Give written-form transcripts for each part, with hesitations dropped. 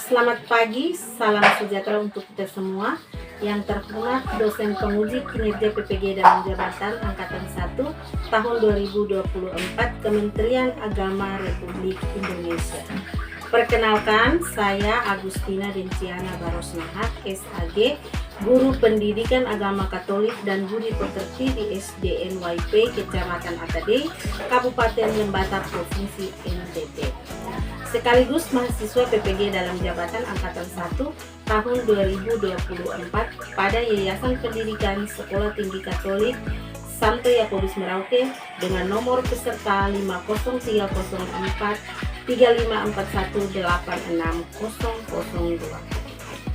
Selamat pagi, salam sejahtera untuk kita semua. Yang terhormat dosen penguji kinerja PPG dalam jabatan Angkatan 1 tahun 2024 Kementerian Agama Republik Indonesia. Perkenalkan, saya Agustina Denciana Barosnahat, SAG, Guru Pendidikan Agama Katolik dan Budi Pekerti di SDNYP Kecamatan Atade, Kabupaten Lembata, Provinsi NTT. Sekaligus mahasiswa PPG dalam jabatan Angkatan 1 tahun 2024 pada Yayasan Pendidikan Sekolah Tinggi Katolik Santo Yakobus Merauke dengan nomor peserta 50304 3541 86002.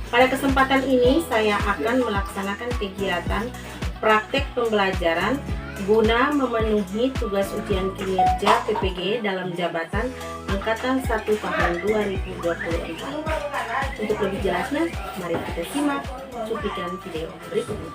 Pada kesempatan ini saya akan melaksanakan kegiatan praktek pembelajaran guna memenuhi tugas ujian kinerja PPG dalam jabatan Angkatan 1 tahun 2024. Untuk lebih jelasnya, mari kita simak cuplikan video berikutnya.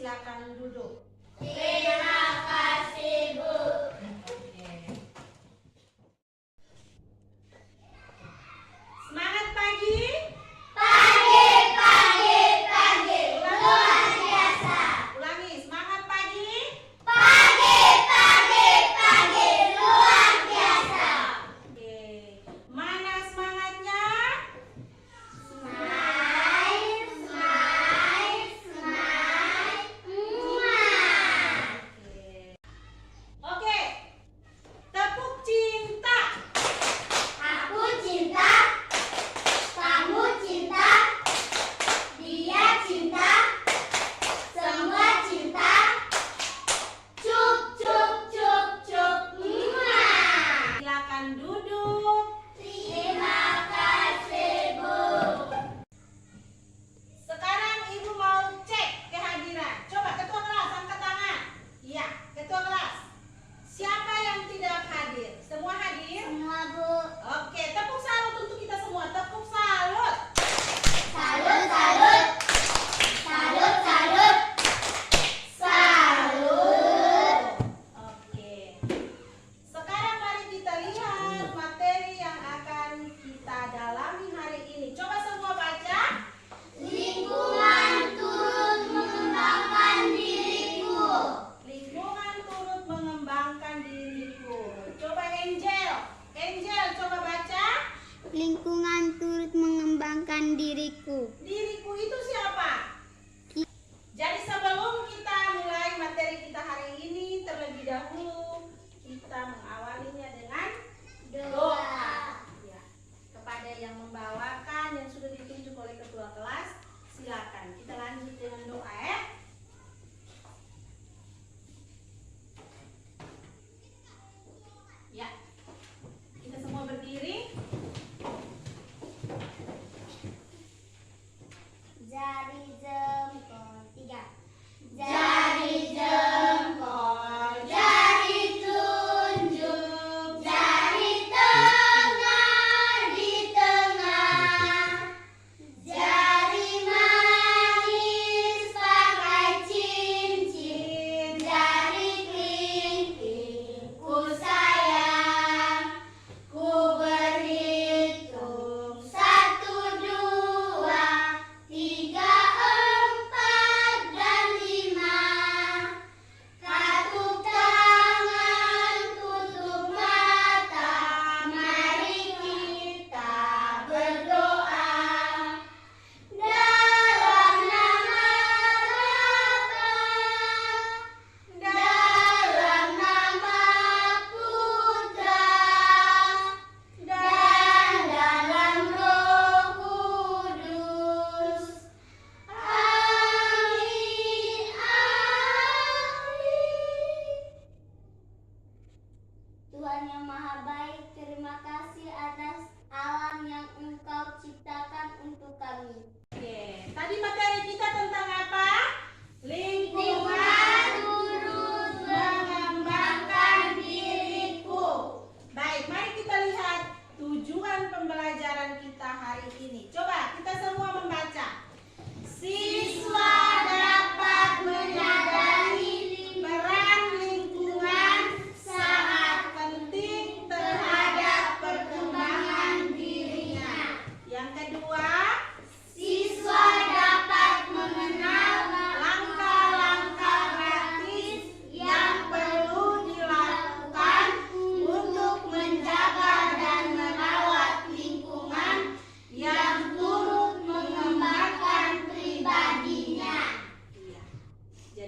Silakan duduk. Terima kasih, Bu. Semangat pagi. Pagi, pagi, pagi. Luar biasa. Ulangi, semangat pagi. Pagi, pagi, pagi. Luar biasa. Oke. Mana semangatnya? Smile, smile, smile.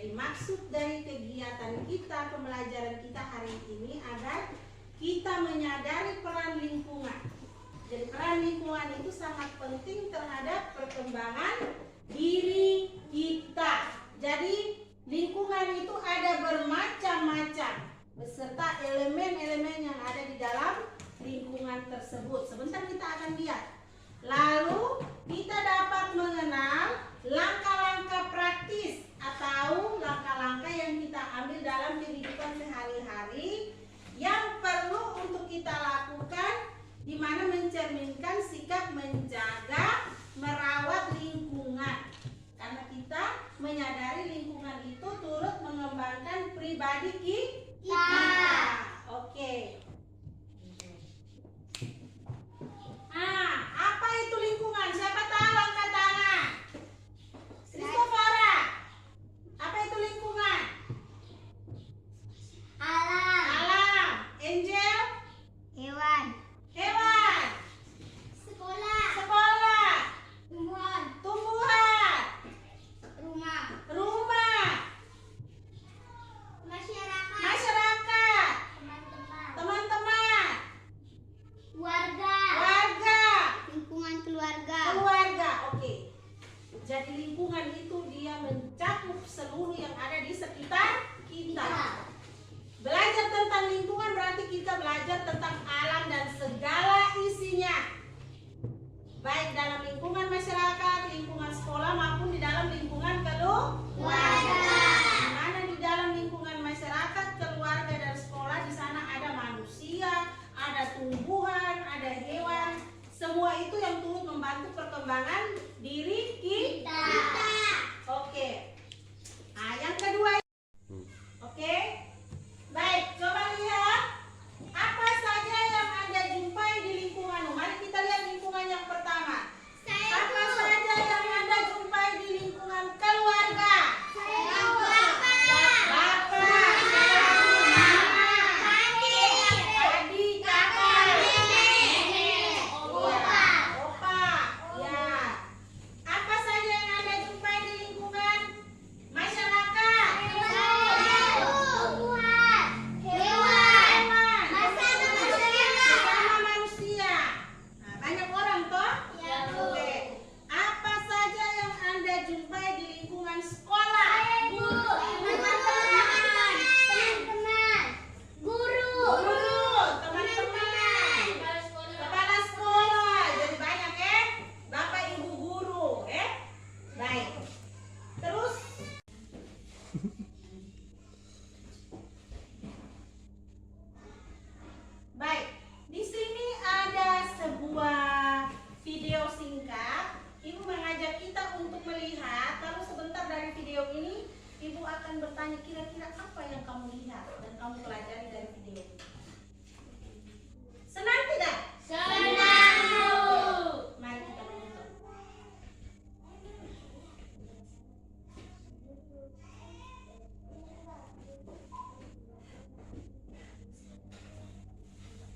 Jadi maksud dari kegiatan kita, pembelajaran kita hari ini agar kita menyadari peran lingkungan. Jadi peran lingkungan itu sangat penting terhadap perkembangan diri kita. Jadi lingkungan itu ada bermacam-macam beserta elemen-elemen yang ada di dalam lingkungan tersebut. Sebentar kita akan lihat. Lalu kita dapat mengenal langkah-langkah praktis atau langkah-langkah yang kita ambil dalam kehidupan sehari-hari yang perlu untuk kita lakukan, di mana mencerminkan sikap menjaga, merawat lingkungan. Karena kita menyadari lingkungan itu turut mengembangkan pribadi kita. Oke. Apa itu lingkungan? Siapa tahu angkat tangan? Christopher, apa itu lingkungan? Alam. Alam. Angel? Hewan. Hewan. Sekolah. Sekolah. Tumbuhan. Tumbuhan. Rumah. Rumah. Masyarakat. Masyarakat. Teman-teman. Teman-teman. Warga. Warga. Lingkungan keluarga. Keluarga. Oke. Jadi lingkungan itu dia mencakup seluruh yang ada di sekitar kita. Belajar tentang lingkungan berarti kita belajar tentang alam dan segala isinya. Baik dalam lingkungan masyarakat, lingkungan sekolah maupun di dalam lingkungan keluarga. Di mana di dalam lingkungan masyarakat, keluarga dan sekolah di sana ada manusia, ada tumbuhan, ada hewan. Semua itu yang turut membantu perkembangan diri kita. Oke. Nah, yang kedua. Oke. Baik, coba lihat apa saja yang Anda jumpai di lingkunganmu. Mari kita lihat lingkungan yang pertama. Apa saja yang Anda jumpai di lingkungan keluarga? Bapak, mama, adik, kakak, opa, ya. Apa saja yang Anda jumpai di lingkungan masyarakat? Sesama manusia. Nah, banyak orang toh? Oke. Apa saja yang Anda jumpai di lingkungan sekolah? Guru, teman-teman, kepala sekolah. Jadi banyak Bapak Ibu guru, Baik. Terus baik, di sini ada sebuah video singkat. Ibu mengajak kita untuk melihat. Lalu sebentar dari video ini, Ibu akan bertanya kira-kira apa yang kamu lihat dan kamu pelajari dari video ini. Senang tidak? Mari kita menonton.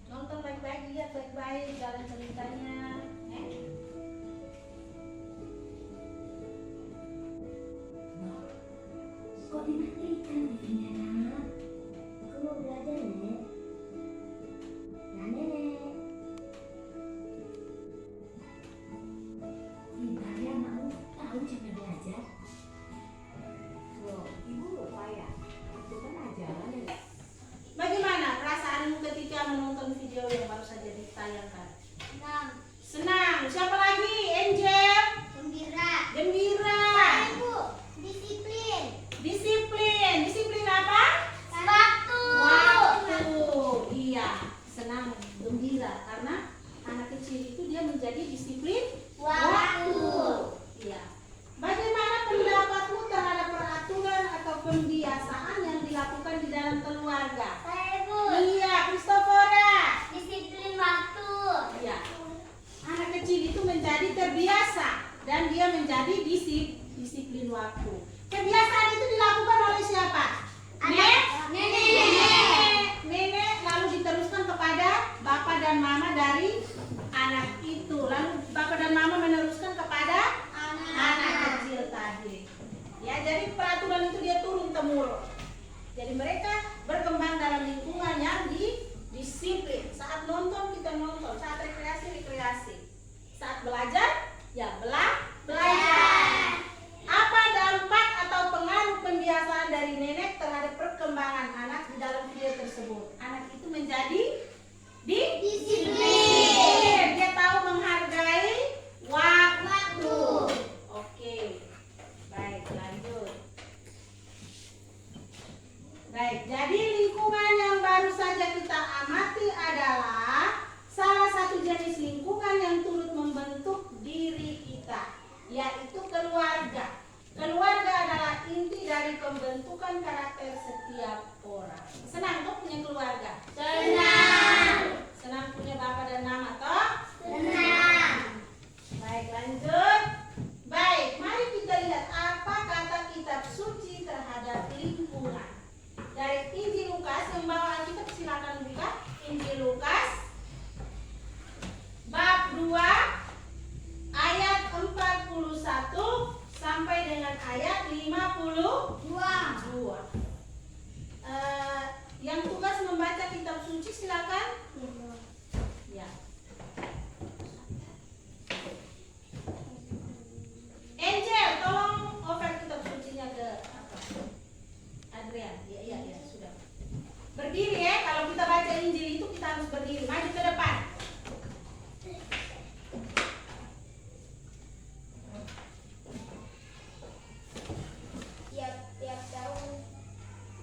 Nonton baik-baik, lihat baik-baik jalan ceritanya. Kok dimatikan TV-nya, Nak? Aku mau belajar, Nek. Nah, Nenek. Bentar ya, mau tahu cara belajar. Loh, Ibu lupa ya? Itu kan ajaran, Nenek. Bagaimana perasaanmu ketika menonton video yang baru saja ditayangkan? Senang. Siapa lagi? Angel? Gembira. Disiplin. Disiplin apa? Waktu. Iya, senang, gembira karena anak kecil itu dia menjadi disiplin waktu. Iya. Bagaimana pendapatmu terhadap peraturan atau pembiasaan yang dilakukan di dalam keluarga? Iya, Christopher. Iya. Anak kecil itu menjadi terbiasa dan dia menjadi disiplin waktu. Kebiasaan itu dilakukan oleh siapa? Nenek, lalu diteruskan kepada bapak dan mama dari anak itu. Lalu bapak dan mama meneruskan kepada anak kecil tadi. Ya, jadi peraturan itu dia turun temurun. Jadi mereka berkembang dalam lingkungan yang disiplin. Saat nonton kita nonton, saat rekreasi. Saat belajar ya belajar. Apa dampak atau pengaruh pembiasaan dari nenek terhadap perkembangan anak di dalam video tersebut? Anak itu menjadi disiplin. Dia tahu menghargai waktu. Oke. Baik, lanjut. Baik, jadi lingkungan yang baru saja kita amati adalah salah satu jenis lingkungan yang turut membentuk diri kita, yaitu keluarga. Keluarga adalah inti dari pembentukan karakter setiap orang. Senang kok punya keluarga? Senang. Senang punya bapak dan mama toh? Senang. Baik, lanjut. Baik, mari kita lihat apa kata kitab suci terhadap lingkungan. Dari Injil Lukas, yang bawa Alkitab silakan buka. Injil Lukas bab 2 ayat 41 sampai dengan ayat 52. Yang tugas membaca kitab suci silakan. Ya. Angel, tolong over kitab sucinya ke apa? Adrian. Ya, sudah. Berdiri ya, kalau kita baca Injil itu kita harus berdiri, maju ke depan. Tiap tahun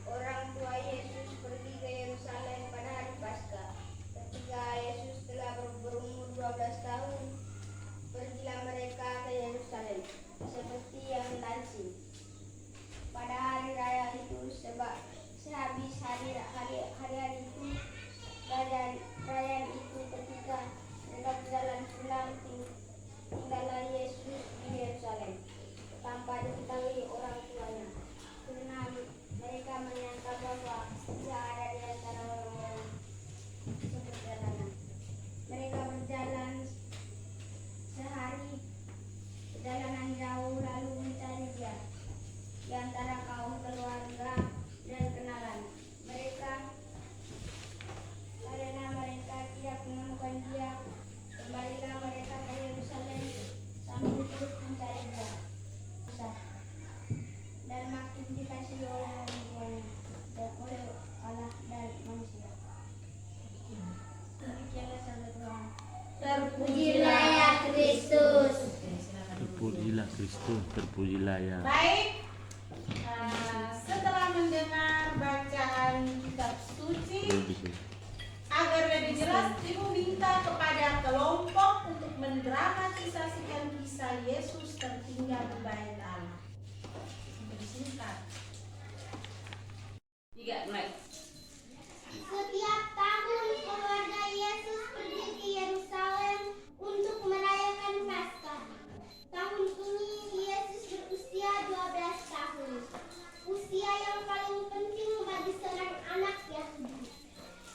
orang tua Yesus pergi ke Yerusalem pada hari Paskah. Ketika Yesus telah berumur 12 tahun, pergilah mereka ke Yerusalem seperti yang lazim pada hari raya itu, sehabis hari itu raya itu, ketika mereka berjalan pulang, tinggallah Yesus di Yerusalem tanpa diketahui orang tuanya, karena mereka menyangka bahwa ia ada di antara orang-orang seperjalanan. Mereka berjalan sehari perjalanan jauh lalu mencari dia di antara kaum keluarga dan kenalan mereka. Karena mereka tidak menemukan dia, kembalilah mereka ke Yerusalem sambil terus mencari dia. Dan makin dikasihi oleh orang tuanya dan oleh Allah dan manusia. Demikianlah sabda Tuhan. Terpujilah ya Kristus. Terpujilah Kristus, terpujilah ya. Baik. Setelah mendengar bacaan kitab suci, agar lebih jelas Ibu minta kepada kelompok untuk mendramatisasikan kisah Yesus tertinggal di bait Allah. Sampai di sini Kak. 3 mulai. Setiap tahun keluarga Yesus pergi ke Yerusalem untuk merayakan Paskah. Tahun ini Yesus berusia 12 tahun, usia yang paling penting bagi seorang anak Yahudi.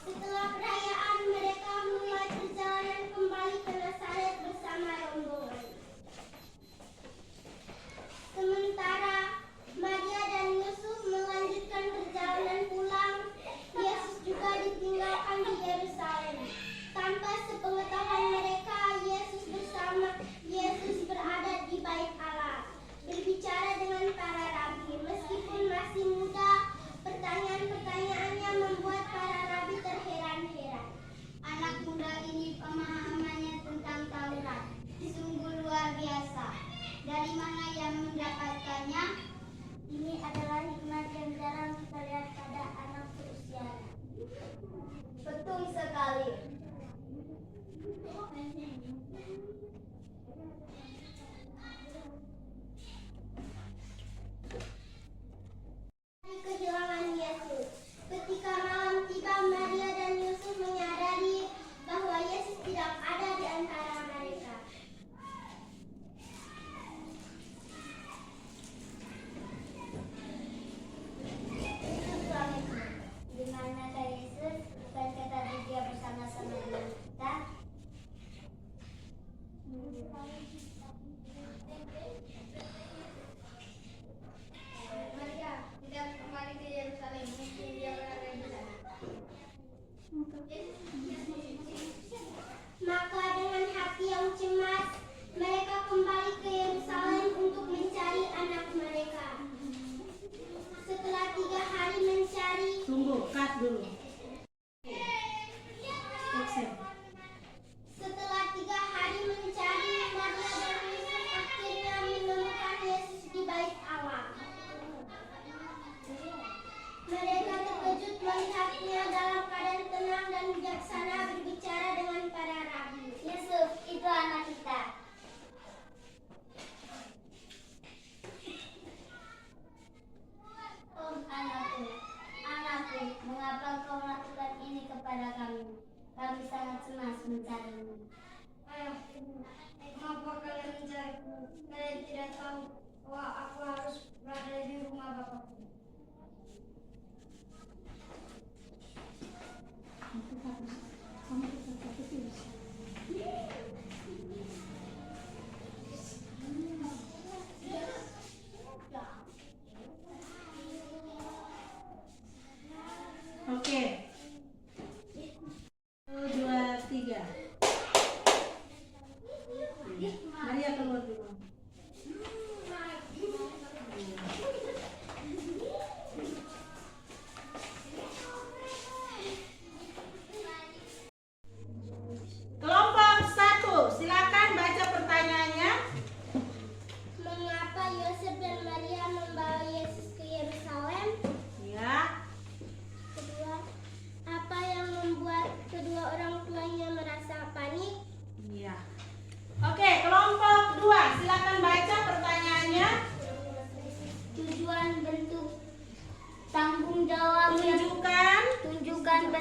Setelah perayaan, mereka mulai perjalanan kembali ke Nazaret bersama rombongan. Sementara Maria dan Yusuf melanjutkan perjalanan pulang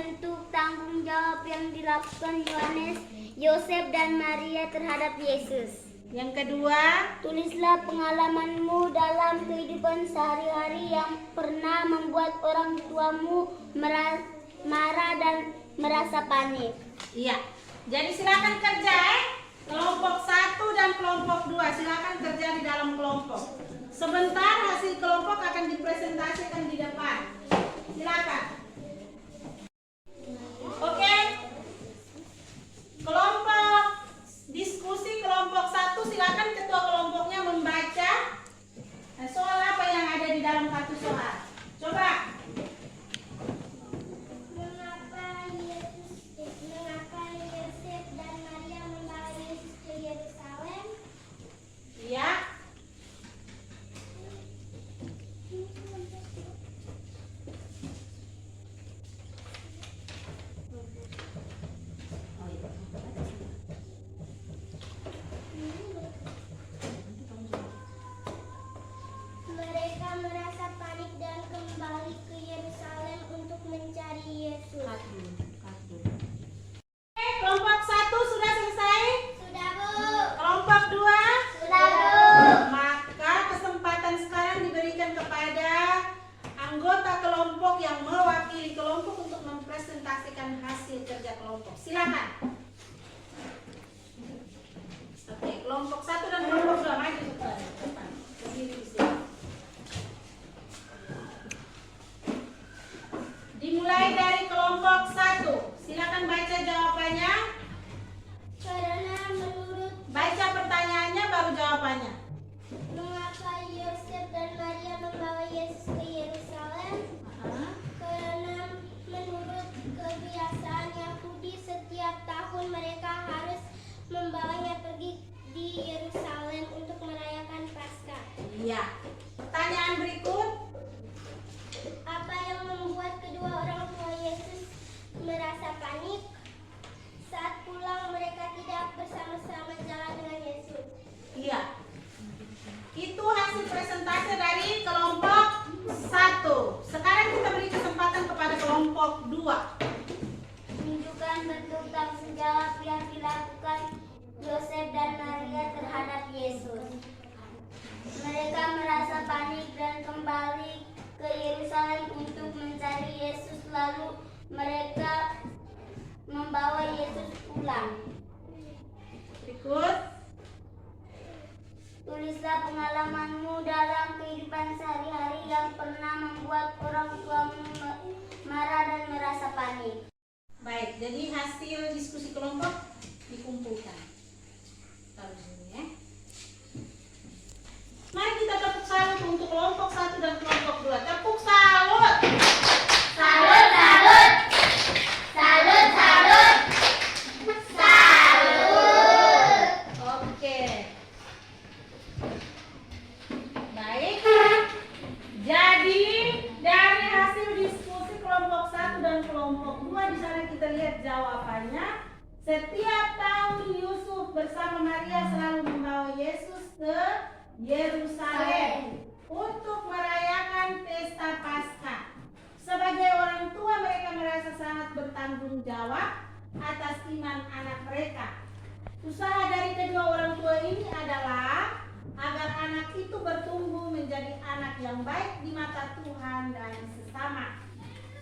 bentuk tanggung jawab yang dilakukan Yohanes, Yosef, dan Maria terhadap Yesus. Yang kedua, Tulislah pengalamanmu dalam kehidupan sehari-hari yang pernah membuat orang tuamu marah dan merasa panik. iya. Jadi silakan kerja kelompok 1 dan kelompok 2. Silakan kerja di dalam kelompok. Sebentar hasil kelompok akan dipresentasikan di depan. Silakan. Oke. Kelompok diskusi kelompok 1, silakan ketua kelompoknya membaca soal apa yang ada di dalam kartu soal. Coba. Mengapa Yosef dan Maria membawa Yesus ke Yerusalem? Iya. Mereka merasa panik dan kembali ke Yerusalem untuk mencari Yesus. Kelompok 1 sudah selesai? Sudah, Bu. Kelompok 2? Sudah, Bu. Maka kesempatan sekarang diberikan kepada anggota kelompok yang mewakili kelompok untuk mempresentasikan hasil kerja kelompok. Silakan. Oke, kelompok 1 dan kelompok 2 maju ke depan. Berdiri di sini. Dimulai dari kelompok 1. Silakan baca jawabannya. Karena menurut Baca pertanyaannya baru jawabannya. mengapa Yosef dan Maria membawa Yesus ke Yerusalem? Karena menurut kebiasaan Yahudi setiap tahun mereka harus membawanya pergi di Yerusalem untuk merayakan Paskah. Iya. Pertanyaan berikut. Apa yang membuat kedua orang tua Yesus merasa panik? Saat pulang mereka tidak bersama-sama jalan dengan Yesus. Iya. Itu hasil presentasi dari kelompok 1. Sekarang kita beri kesempatan kepada kelompok 2. Tunjukkan bentuk tanggung jawab yang dilakukan Yosef dan Maria terhadap Yesus. Mereka merasa panik dan kembali ke Yerusalem untuk mencari Yesus, lalu mereka membawa Yesus pulang. Berikut. Tulislah pengalamanmu dalam kehidupan sehari-hari yang pernah membuat orang tuamu marah dan merasa panik. Baik, jadi hasil diskusi kelompok dikumpulkan. Taruh sini ya. Mari kita tepuk salut untuk kelompok 1 dan kelompok 2. Tepuk salut. Salut, salut. Salut, salut. Salut. Oke. Baik. Jadi dari hasil diskusi kelompok 1 dan kelompok 2 di sana kita lihat jawabannya. Setiap tahun Yusuf bersama Maria selalu membawa Yesus ke Yerusalem untuk merayakan pesta Paskah. Sebagai orang tua mereka merasa sangat bertanggung jawab atas iman anak mereka. Usaha dari kedua orang tua ini adalah agar anak itu bertumbuh menjadi anak yang baik di mata Tuhan dan sesama.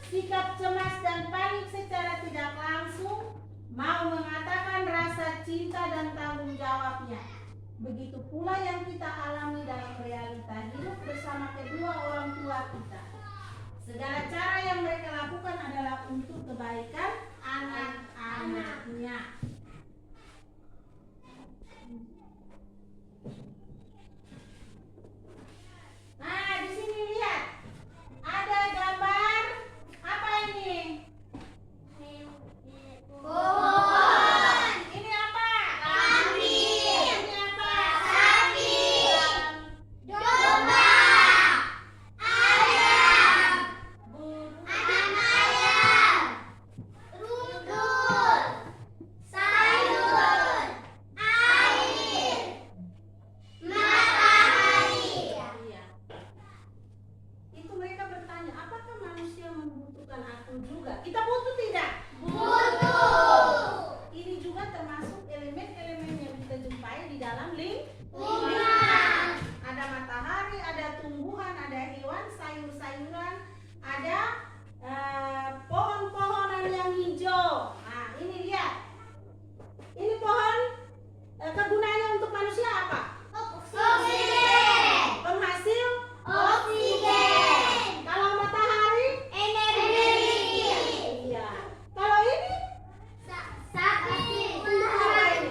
Sikap cemas dan panik secara tidak langsung mau mengatakan rasa cinta dan tanggung jawabnya. Begitu pula yang kita alami dalam realita hidup bersama kedua orang tua kita. Segala cara yang mereka lakukan adalah untuk kebaikan anak-anaknya. Nah, di sini lihat. Ada gambar apa ini? Pohon. Ini apa? Kambing. Ini apa? Sapi. Domba. membutuhkan aku juga. Kita butuh tidak? Butuh. Ini juga termasuk elemen-elemen yang kita jumpai di dalam Lingkungan. Ada matahari, ada tumbuhan, ada hewan, sayur-sayuran, ada pohon-pohonan yang hijau. Nah, ini lihat. Ini pohon kegunaannya untuk manusia apa? Oksigen. Penghasil. Oksigen. Kalau matahari, Energi. iya. Kalau ini, Sakit.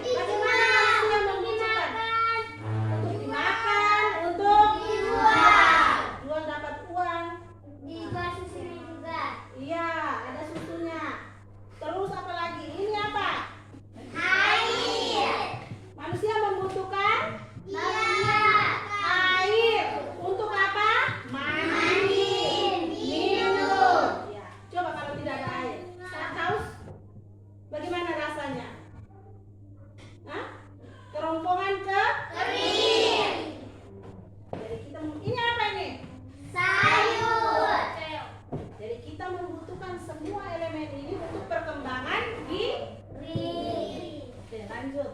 bagaimana manusia membutuhkan? Untuk dimakan, untuk Dijual. jual dapat uang. Dijual susunya juga. Iya, ada susunya. Terus apa lagi? Ini apa? Air. Manusia membutuhkan Iya. air. Untuk apa? Mandi, minum. Ya. Coba kalau tidak ada air. Saat haus, bagaimana rasanya? Hah? Kerongkongan ke? Kering. Jadi kita ini apa ini? Sayur. Jadi kita membutuhkan semua elemen ini untuk perkembangan Kering. Oke, lanjut.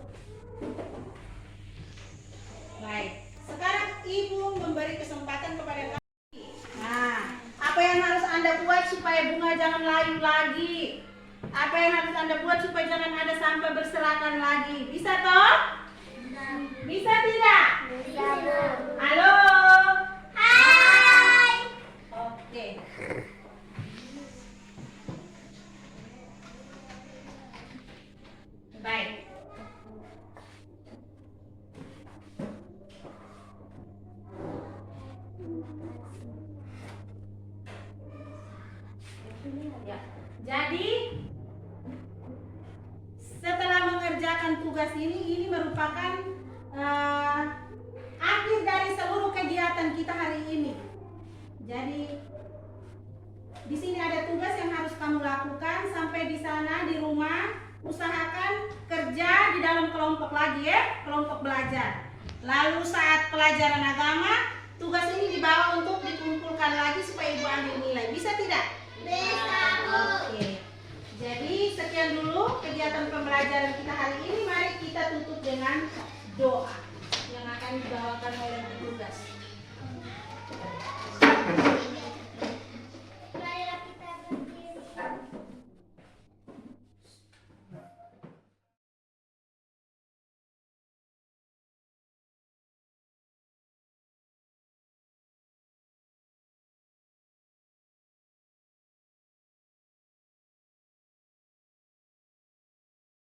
Baik. Sekarang Ibu memberi kesempatan kepada kami. Nah, apa yang harus Anda buat supaya bunga jangan layu lagi? Apa yang harus Anda buat supaya jangan ada sampah berserakan lagi? Bisa toh? Bisa tidak? Bisa, Bu. Halo? Hai. Oke. Baik. Ya. Jadi setelah mengerjakan tugas ini merupakan akhir dari seluruh kegiatan kita hari ini. Jadi di sini ada tugas yang harus kamu lakukan. Sampai di sana di rumah usahakan kerja di dalam kelompok lagi ya, kelompok belajar. Lalu saat pelajaran agama, tugas ini dibawa untuk dikumpulkan lagi supaya Ibu ambil nilai. Bisa tidak? Bisa, Bu. Oke. Jadi sekian dulu kegiatan pembelajaran kita hari ini. Mari kita tutup dengan doa yang akan dibawakan oleh petugas.